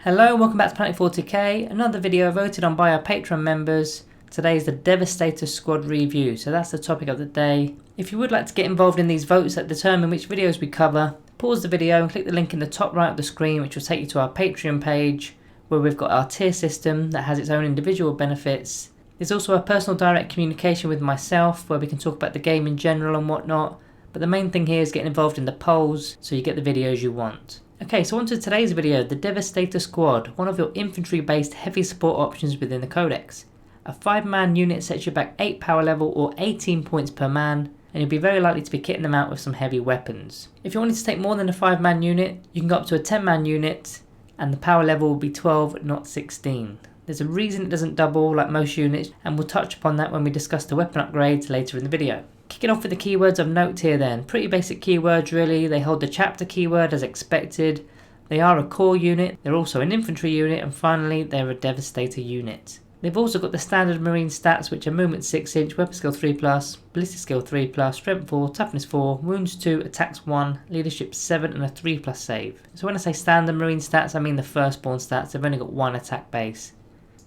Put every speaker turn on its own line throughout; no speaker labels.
Hello and welcome back to Planet 40k, another video voted on by our Patreon members. Today is the Devastator squad review, so that's the topic of the day. If you would like to get involved in these votes that determine which videos we cover, pause the video and click the link in the top right of the screen, which will take you to our Patreon page where we've got our tier system that has its own individual benefits. There's also a personal direct communication with myself where we can talk about the game in general and whatnot, but the main thing here is getting involved in the polls so you get the videos you want. Okay, so on to today's video, the Devastator squad, one of your infantry based heavy support options within the Codex. A 5-man unit sets you back 8 power level or 18 points per man, and you'll be very likely to be kitting them out with some heavy weapons. If you wanted to take more than a 5-man unit, you can go up to a 10-man unit and the power level will be 12, not 16. There's a reason it doesn't double like most units, and we'll touch upon that when we discuss the weapon upgrades later in the video. Kicking off with the keywords of note here then, pretty basic keywords really. They hold the chapter keyword as expected, they are a core unit, they're also an infantry unit, and finally they're a Devastator unit. They've also got the standard marine stats, which are movement 6 inch, weapon skill 3+, ballistic skill 3+, strength 4, toughness 4, wounds 2, attacks 1, leadership 7 and a 3+ save. So when I say standard marine stats, I mean the firstborn stats. They've only got 1 attack base.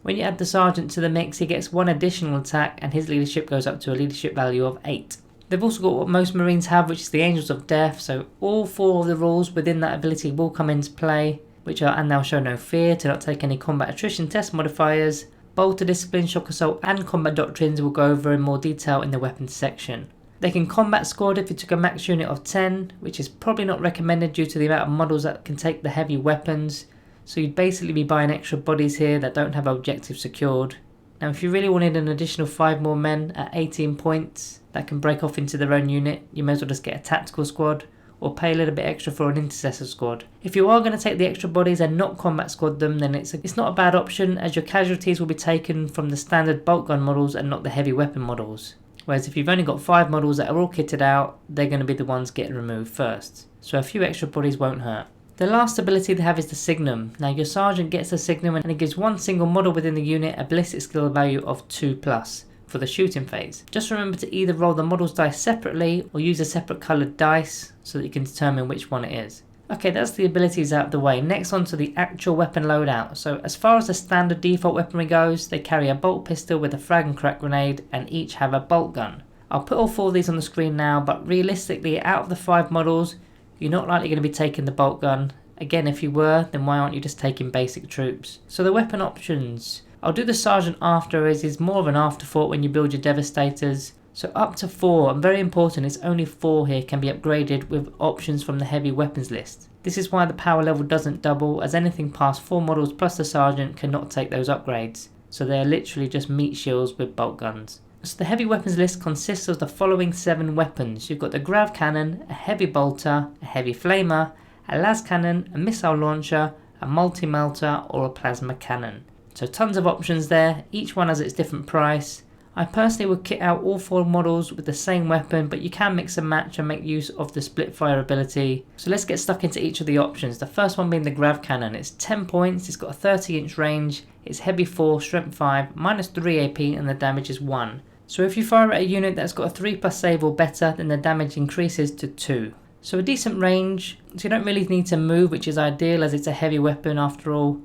When you add the sergeant to the mix, he gets 1 additional attack and his leadership goes up to a leadership value of 8. They've also got what most marines have, which is the Angels of Death, so all 4 of the rules within that ability will come into play, which are and thou show no fear, to not take any combat attrition test modifiers, bolter discipline, shock assault and combat doctrines we'll go over in more detail in the weapons section. They can combat squad if you took a max unit of 10, which is probably not recommended due to the amount of models that can take the heavy weapons. So you'd basically be buying extra bodies here that don't have objectives secured. Now if you really wanted an additional 5 more men at 18 points that can break off into their own unit, you may as well just get a tactical squad or pay a little bit extra for an intercessor squad. If you are going to take the extra bodies and not combat squad them, then it's not a bad option, as your casualties will be taken from the standard bolt gun models and not the heavy weapon models. Whereas if you've only got 5 models that are all kitted out, they're going to be the ones getting removed first. So a few extra bodies won't hurt. The last ability they have is the Signum. Now your sergeant gets the Signum and it gives one single model within the unit a ballistic skill value of 2+ for the shooting phase. Just remember to either roll the model's dice separately or use a separate coloured dice so that you can determine which one it is. Okay, that's the abilities out of the way. Next on to the actual weapon loadout. So as far as the standard default weaponry goes, they carry a bolt pistol with a frag and crack grenade and each have a bolt gun. I'll put all 4 of these on the screen now, but realistically out of the 5 models, you're not likely going to be taking the bolt gun. Again, if you were, then why aren't you just taking basic troops? So the weapon options. I'll do the sergeant after, as is more of an afterthought when you build your devastators. So up to 4, and very important, it's only 4 here can be upgraded with options from the heavy weapons list. This is why the power level doesn't double, as anything past 4 models plus the sergeant cannot take those upgrades. So they are literally just meat shields with bolt guns. So the heavy weapons list consists of the following 7 weapons. You've got the grav cannon, a heavy bolter, a heavy flamer, a las cannon, a missile launcher, a multimelter or a plasma cannon. So tons of options there, each one has its different price. I personally would kit out all 4 models with the same weapon, but you can mix and match and make use of the split fire ability. So let's get stuck into each of the options. The first one being the grav cannon. It's 10 points, it's got a 30-inch range, it's heavy 4, strength 5, -3 AP and the damage is 1. So if you fire at a unit that's got a 3+ save or better, then the damage increases to 2. So a decent range, so you don't really need to move, which is ideal as it's a heavy weapon after all.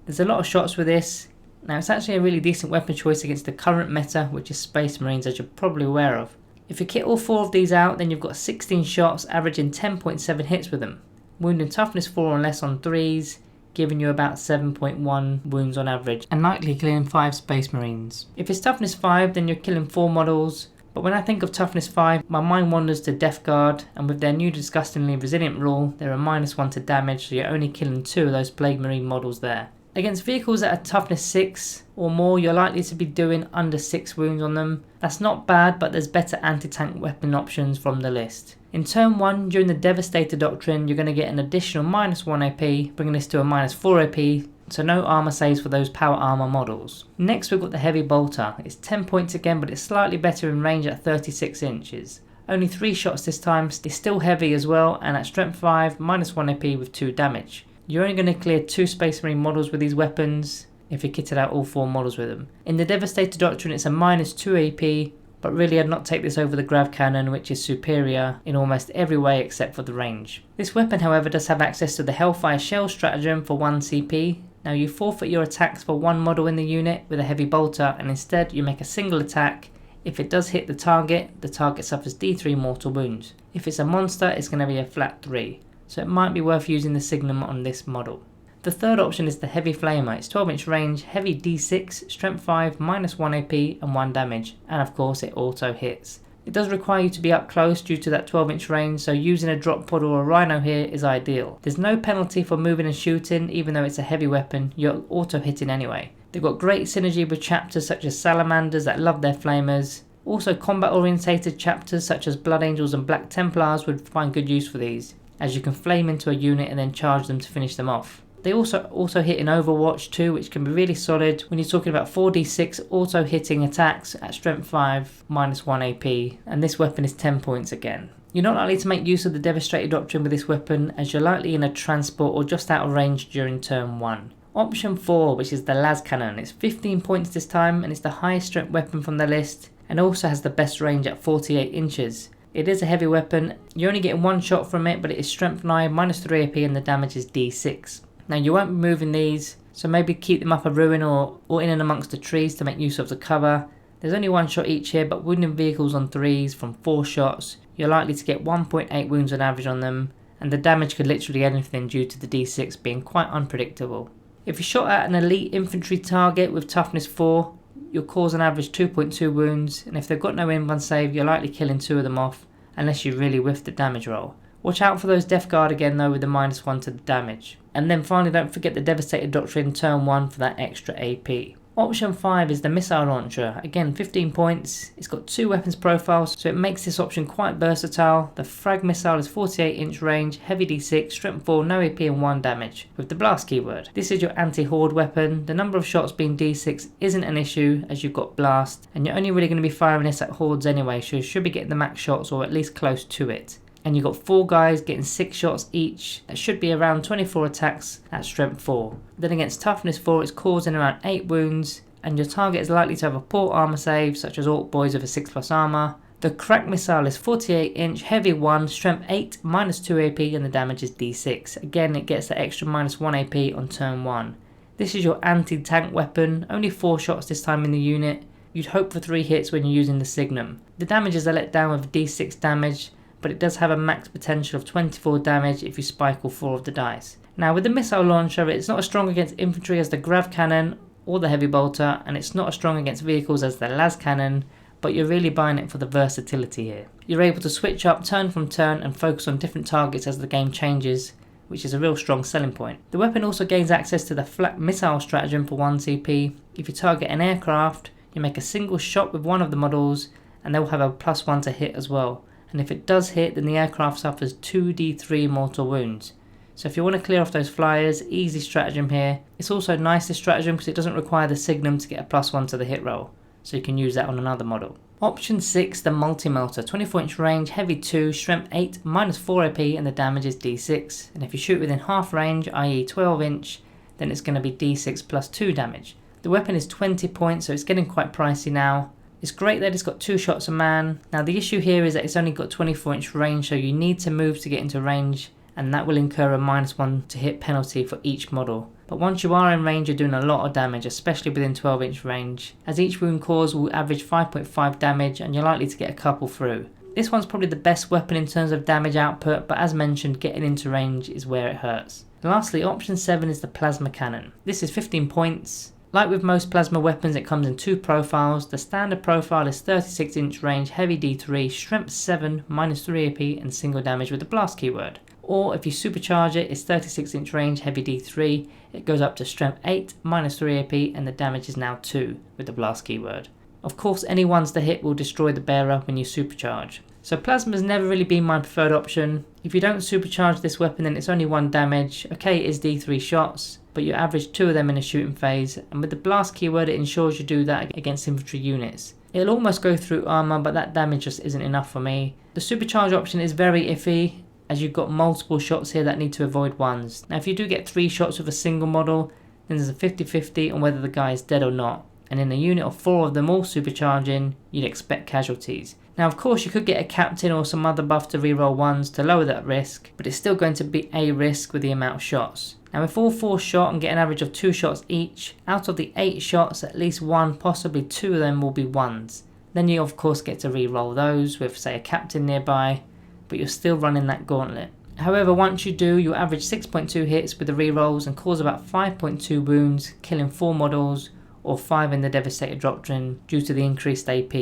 There's a lot of shots with this. Now it's actually a really decent weapon choice against the current meta, which is Space Marines, as you're probably aware of. If you kit all 4 of these out, then you've got 16 shots averaging 10.7 hits with them. Wound and toughness 4 or less on 3s, giving you about 7.1 wounds on average, and likely killing 5 Space Marines. If it's toughness 5, then you're killing 4 models. But when I think of toughness 5, my mind wanders to Death Guard, and with their new disgustingly resilient rule, they're a -1 to damage, so you're only killing 2 of those Plague Marine models there. Against vehicles that are toughness 6 or more, you're likely to be doing under 6 wounds on them. That's not bad, but there's better anti-tank weapon options from the list. In turn 1, during the Devastator doctrine, you're going to get an additional -1 AP, bringing this to a -4 AP, so no armor saves for those power armor models. Next we've got the heavy bolter. It's 10 points again, but it's slightly better in range at 36 inches. Only 3 shots this time, it's still heavy as well, and at strength 5, -1 AP with 2 damage. You're only going to clear 2 Space Marine models with these weapons if you kitted out all 4 models with them. In the Devastator doctrine it's a -2 AP, but really I'd not take this over the grav cannon, which is superior in almost every way except for the range. This weapon however does have access to the Hellfire Shell stratagem for 1 CP, Now you forfeit your attacks for one model in the unit with a heavy bolter, and instead you make a single attack. If it does hit the target suffers D3 mortal wounds. If it's a monster, it's going to be a flat 3, so it might be worth using the Signum on this model. The third option is the Heavy Flamer. It's 12-inch range, heavy D6, strength 5, minus 1 AP and 1 damage, and of course it auto hits. It does require you to be up close due to that 12-inch range, so using a drop pod or a rhino here is ideal. There's no penalty for moving and shooting, even though it's a heavy weapon, you're auto hitting anyway. They've got great synergy with chapters such as salamanders that love their flamers. Also combat orientated chapters such as Blood Angels and Black Templars would find good use for these, as you can flame into a unit and then charge them to finish them off. They also hit in Overwatch too, which can be really solid when you're talking about 4d6 auto hitting attacks at strength 5 minus 1 AP, and this weapon is 10 points again. You're not likely to make use of the Devastator doctrine with this weapon, as you're likely in a transport or just out of range during turn 1. Option 4, which is the las cannon. It's 15 points this time, and it's the highest strength weapon from the list, and also has the best range at 48 inches. It is a heavy weapon, you're only getting one shot from it, but it is strength 9 minus 3 AP and the damage is D6. Now you won't be moving these, so maybe keep them up a ruin or in and amongst the trees to make use of the cover. There's only one shot each here, but wounding vehicles on 3s from 4 shots, you're likely to get 1.8 wounds on average on them, and the damage could literally anything due to the D6 being quite unpredictable. If you shot at an elite infantry target with toughness 4, you'll cause an average 2.2 wounds, and if they've got no invuln save, you're likely killing 2 of them off, unless you really whiff the damage roll. Watch out for those Death Guard again though with the minus 1 to the damage. And then finally, don't forget the Devastator doctrine turn 1 for that extra AP. Option 5 is the missile launcher. Again, 15 points. It's got 2 weapons profiles, so it makes this option quite versatile. The frag missile is 48-inch range, heavy D6, strength 4, no AP and 1 damage, with the blast keyword. This is your anti-horde weapon. The number of shots being D6 isn't an issue, as you've got blast, and you're only really going to be firing this at hordes anyway, so you should be getting the max shots or at least close to it. And you've got 4 guys getting 6 shots each. That should be around 24 attacks at strength 4. Then against toughness 4, it's causing around 8 wounds, and your target is likely to have a poor armor save, such as Orc Boys with a 6+ armor. The crack missile is 48-inch, heavy 1, strength 8, minus 2 AP, and the damage is D6. Again, it gets the extra minus 1 AP on turn 1. This is your anti-tank weapon, only 4 shots this time in the unit. You'd hope for 3 hits when you're using the Signum. The damages are let down with D6 damage, but it does have a max potential of 24 damage if you spike all 4 of the dice. Now with the missile launcher, it's not as strong against infantry as the grav cannon or the heavy bolter, and it's not as strong against vehicles as the las cannon, but you're really buying it for the versatility here. You're able to switch up turn from turn and focus on different targets as the game changes, which is a real strong selling point. The weapon also gains access to the flat missile stratagem for 1 CP. If you target an aircraft, you make a single shot with one of the models, and they'll have a +1 to hit as well. And if it does hit, then the aircraft suffers 2d3 mortal wounds. So if you want to clear off those flyers, easy stratagem here. It's also nice, this stratagem, because it doesn't require the Signum to get a +1 to the hit roll, so you can use that on another model. Option 6, the multimelter. 24-inch range, heavy 2, strength 8, minus 4 AP, and the damage is D6. And if you shoot within half range, i.e. 12-inch, then it's going to be D6 plus 2 damage. The weapon is 20 points, so it's getting quite pricey now. It's great that it's got 2 shots a man. Now the issue here is that it's only got 24-inch range, so you need to move to get into range, and that will incur a -1 to hit penalty for each model. But once you are in range, you're doing a lot of damage, especially within 12-inch range, as each wound caused will average 5.5 damage, and you're likely to get a couple through. This one's probably the best weapon in terms of damage output, but as mentioned, getting into range is where it hurts. Lastly, option 7 is the plasma cannon. This is 15 points. Like with most plasma weapons, it comes in 2 profiles. The standard profile is 36-inch range, heavy D3, strength 7, minus 3 AP, and single damage with the blast keyword. Or if you supercharge it, it's 36-inch range, heavy D3, it goes up to strength 8, minus 3 AP, and the damage is now 2 with the blast keyword. Of course, any ones to hit will destroy the bearer when you supercharge. So plasma has never really been my preferred option. If you don't supercharge this weapon, then it's only 1 damage. Okay, it is D3 shots, but you average 2 of them in a shooting phase, and with the blast keyword it ensures you do that against infantry units. It'll almost go through armor, but that damage just isn't enough for me. The supercharge option is very iffy, as you've got multiple shots here that need to avoid ones. Now if you do get 3 shots with a single model, then there's a 50-50 on whether the guy is dead or not, and in a unit of 4 of them all supercharging, you'd expect casualties. Now of course you could get a captain or some other buff to reroll 1s to lower that risk, but it's still going to be a risk with the amount of shots. Now if all 4 shot and get an average of 2 shots each, out of the 8 shots at least 1, possibly 2 of them will be 1s. Then you of course get to reroll those with say a captain nearby, but you're still running that gauntlet. However, once you do, you'll average 6.2 hits with the rerolls and cause about 5.2 wounds, killing 4 models or 5 in the Devastator doctrine due to the increased AP.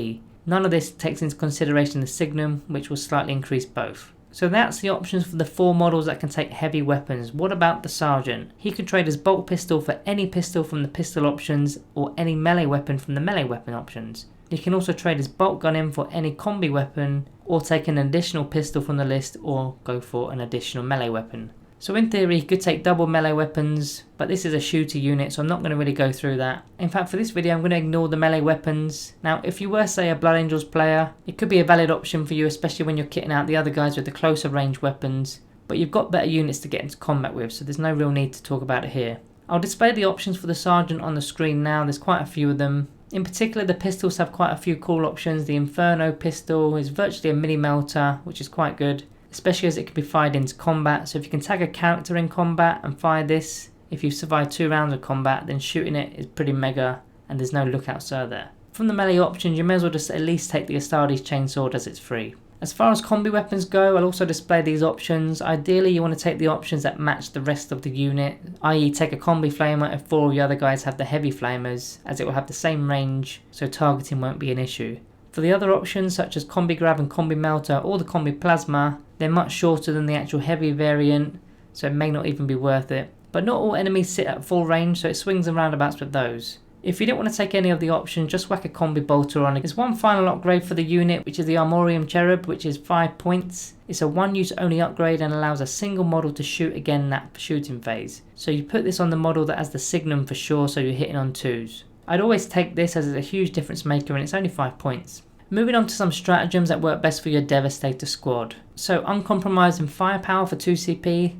None of this takes into consideration the Signum, which will slightly increase both. So that's the options for the 4 models that can take heavy weapons. What about the Sergeant? He can trade his bolt pistol for any pistol from the pistol options or any melee weapon from the melee weapon options. He can also trade his bolt gun in for any combi weapon or take an additional pistol from the list or go for an additional melee weapon. So in theory he could take double melee weapons, but this is a shooter unit so I'm not going to really go through that. In fact for this video I'm going to ignore the melee weapons. Now if you were say a Blood Angels player, it could be a valid option for you, especially when you're kitting out the other guys with the closer range weapons, but you've got better units to get into combat with, so there's no real need to talk about it here. I'll display the options for the Sergeant on the screen now. There's quite a few of them. In particular the pistols have quite a few cool options. The Inferno pistol is virtually a mini melter, which is quite good, especially as it can be fired into combat. So if you can tag a character in combat and fire this, if you survive 2 rounds of combat, then shooting it is pretty mega and there's no lookout sir there. From the melee options you may as well just at least take the Astartes chainsword as it's free. As far as combi weapons go, I'll also display these options. Ideally you want to take the options that match the rest of the unit, i.e. take a combi flamer if 4 of the other guys have the heavy flamers, as it will have the same range so targeting won't be an issue. For the other options such as combi grav and combi melter or the combi plasma, they're much shorter than the actual heavy variant, so it may not even be worth it. But not all enemies sit at full range, so it swings and roundabouts with those. If you don't want to take any of the options, just whack a combi bolter on it. There's one final upgrade for the unit, which is the Armorium Cherub, which is 5 points. It's a 1-use only upgrade and allows a single model to shoot again in that shooting phase. So you put this on the model that has the Signum for sure, so you're hitting on 2s. I'd always take this as it's a huge difference maker and it's only 5 points. Moving on to some stratagems that work best for your Devastator squad. So uncompromising firepower for 2 CP.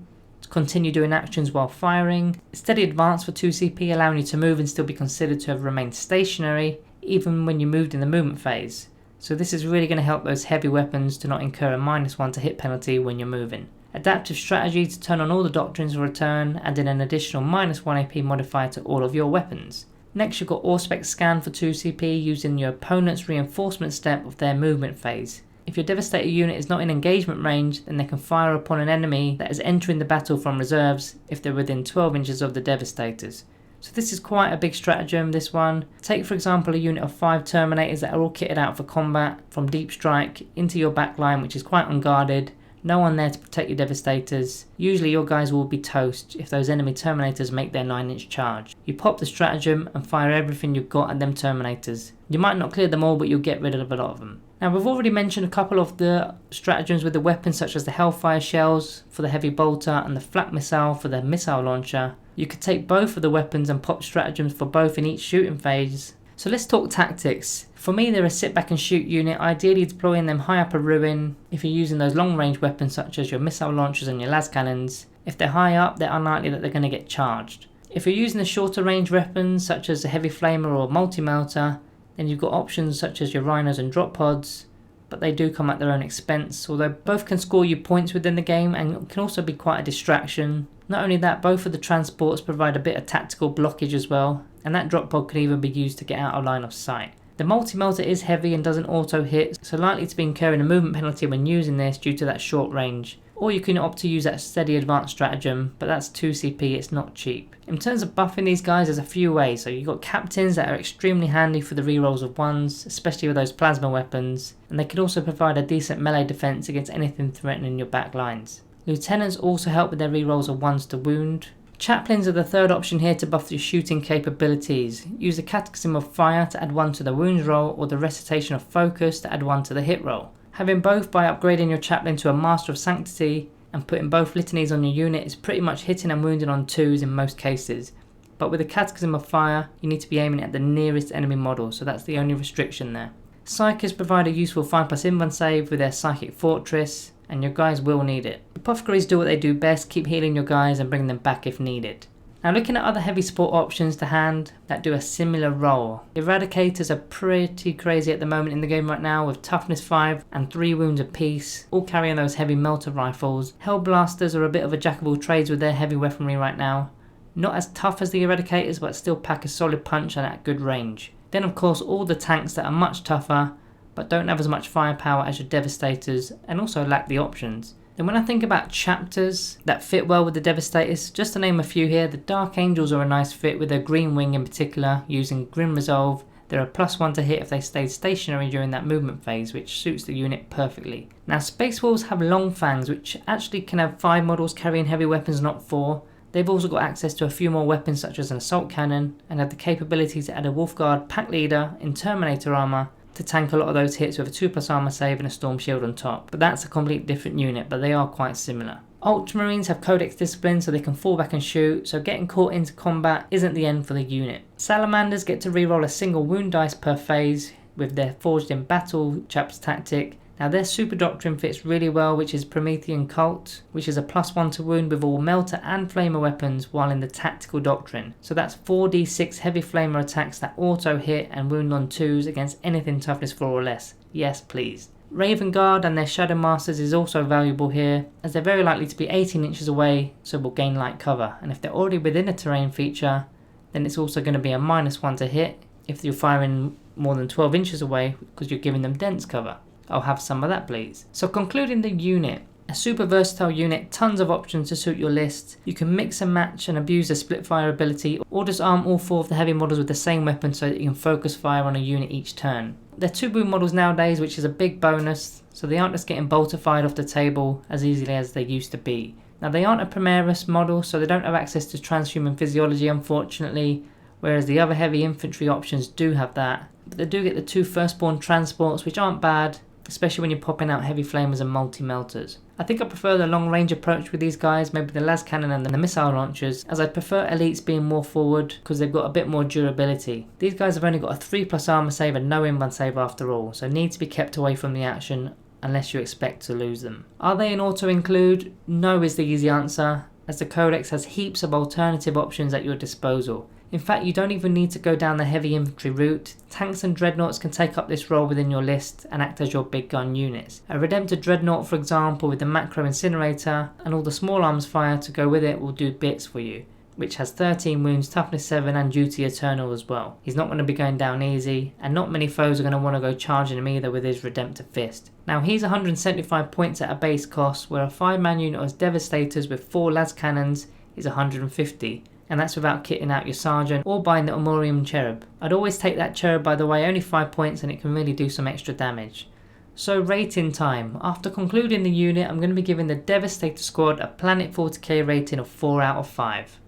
Continue doing actions while firing. Steady advance for 2 CP, allowing you to move and still be considered to have remained stationary even when you moved in the movement phase. So this is really going to help those heavy weapons to not incur a -1 to hit penalty when you're moving. Adaptive strategy to turn on all the doctrines will return, adding an additional -1 AP modifier to all of your weapons. Next you've got Auspex scan for 2 CP, using your opponent's reinforcement step of their movement phase. If your Devastator unit is not in engagement range, then they can fire upon an enemy that is entering the battle from reserves if they're within 12 inches of the Devastators. So this is quite a big stratagem, this one. Take for example a unit of 5 Terminators that are all kitted out for combat from deep strike into your backline, which is quite unguarded. No one there to protect your Devastators. Usually your guys will be toast if those enemy Terminators make their 9-inch charge. You pop the stratagem and fire everything you've got at them Terminators. You might not clear them all, but you'll get rid of a lot of them. Now we've already mentioned a couple of the stratagems with the weapons, such as the Hellfire shells for the heavy bolter and the flak missile for the missile launcher. You could take both of the weapons and pop stratagems for both in each shooting phase. So let's talk tactics. For me they're a sit back and shoot unit, ideally deploying them high up a ruin if you're using those long range weapons such as your missile launchers and your las cannons. If they're high up, they're unlikely that they're going to get charged. If you're using the shorter range weapons such as the heavy flamer or multi-melter, then you've got options such as your rhinos and drop pods, but they do come at their own expense, although both can score you points within the game and can also be quite a distraction. Not only that, both of the transports provide a bit of tactical blockage as well, and that drop pod can even be used to get out of line of sight. The multi-melter is heavy and doesn't auto hit, so likely to be incurring a movement penalty when using this due to that short range. Or you can opt to use that steady advanced stratagem, but that's 2 CP, it's not cheap. In terms of buffing these guys, there's a few ways. So you've got captains that are extremely handy for the rerolls of 1s, especially with those plasma weapons, and they can also provide a decent melee defense against anything threatening your back lines. Lieutenants also help with their rerolls of 1s to wound. Chaplains are the third option here to buff your shooting capabilities. Use the Catechism of Fire to add 1 to the wounds roll, or the Recitation of Focus to add 1 to the hit roll. Having both by upgrading your chaplain to a Master of Sanctity and putting both litanies on your unit is pretty much hitting and wounding on 2s in most cases. But with the Catechism of Fire, you need to be aiming at the nearest enemy model, so that's the only restriction there. Psychics provide a useful 5+ invuln save with their Psychic Fortress, and your guys will need it. Apothecaries do what they do best, keep healing your guys and bring them back if needed. Now looking at other heavy support options to hand that do a similar role. Eradicators are pretty crazy at the moment in the game right now with toughness 5 and 3 wounds apiece, all carrying those heavy melter rifles. Hellblasters are a bit of a jack of all trades with their heavy weaponry right now. Not as tough as the Eradicators, but still pack a solid punch and at good range. Then of course all the tanks that are much tougher but don't have as much firepower as your Devastators and also lack the options. And when I think about chapters that fit well with the Devastators, just to name a few here, the Dark Angels are a nice fit with their green wing in particular, using Grim Resolve. They're a +1 to hit if they stayed stationary during that movement phase, which suits the unit perfectly. Now Space Wolves have long fangs, which actually can have 5 models carrying heavy weapons, not 4. They've also got access to a few more weapons such as an assault cannon, and have the capability to add a Wolfguard pack leader in Terminator armor to tank a lot of those hits with a 2+ armor save and a storm shield on top. But that's a completely different unit, but they are quite similar. Ultramarines have Codex discipline so they can fall back and shoot, so getting caught into combat isn't the end for the unit. Salamanders get to reroll a single wound dice per phase with their Forged in Battle chapter tactic. Now their super doctrine fits really well, which is Promethean Cult, which is a +1 to wound with all melter and flamer weapons while in the tactical doctrine. So that's 4d6 heavy flamer attacks that auto hit and wound on 2s against anything toughness 4 or less. Yes please. Raven Guard and their Shadow Masters is also valuable here, as they're very likely to be 18 inches away, so will gain light cover. And if they're already within a terrain feature, then it's also going to be a -1 to hit if you're firing more than 12 inches away because you're giving them dense cover. I'll have some of that please. So concluding the unit, a super versatile unit, tons of options to suit your list. You can mix and match and abuse the split fire ability, or just arm all 4 of the heavy models with the same weapon so that you can focus fire on a unit each turn. They're 2 wound models nowadays, which is a big bonus, so they aren't just getting boltified off the table as easily as they used to be. Now they aren't a Primaris model, so they don't have access to transhuman physiology unfortunately, whereas the other heavy infantry options do have that. But they do get the 2 firstborn transports, which aren't bad, especially when you're popping out heavy flamers and multi-melters. I think I prefer the long range approach with these guys, maybe the las cannon and the missile launchers, as I prefer elites being more forward because they've got a bit more durability. These guys have only got a 3+ armor save and no inbound save after all, so need to be kept away from the action unless you expect to lose them. Are they an auto include? No is the easy answer, as the Codex has heaps of alternative options at your disposal. In fact, you don't even need to go down the heavy infantry route. Tanks and dreadnoughts can take up this role within your list and act as your big gun units. A Redemptor dreadnought, for example, with the macro incinerator and all the small arms fire to go with it will do bits for you, which has 13 wounds, toughness 7 and duty eternal as well. He's not going to be going down easy, and not many foes are going to want to go charging him either with his Redemptor fist. Now he's 175 points at a base cost, where a 5-man unit as Devastators with 4 las cannons is 150. And that's without kitting out your sergeant or buying the Amorium Cherub. I'd always take that Cherub, by the way, only 5 points and it can really do some extra damage. So rating time. After concluding the unit, I'm going to be giving the Devastator squad a Planet 40k rating of 4 out of 5.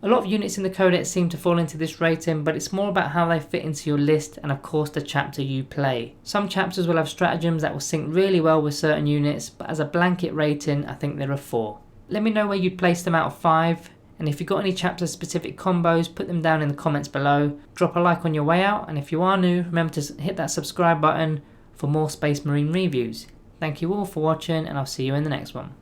A lot of units in the Codex seem to fall into this rating, but it's more about how they fit into your list and of course the chapter you play. Some chapters will have stratagems that will sync really well with certain units, but as a blanket rating, I think they're a 4. Let me know where you'd place them out of 5, and if you've got any chapter specific combos, put them down in the comments below. Drop a like on your way out, and if you are new, remember to hit that subscribe button for more Space Marine reviews. Thank you all for watching, and I'll see you in the next one.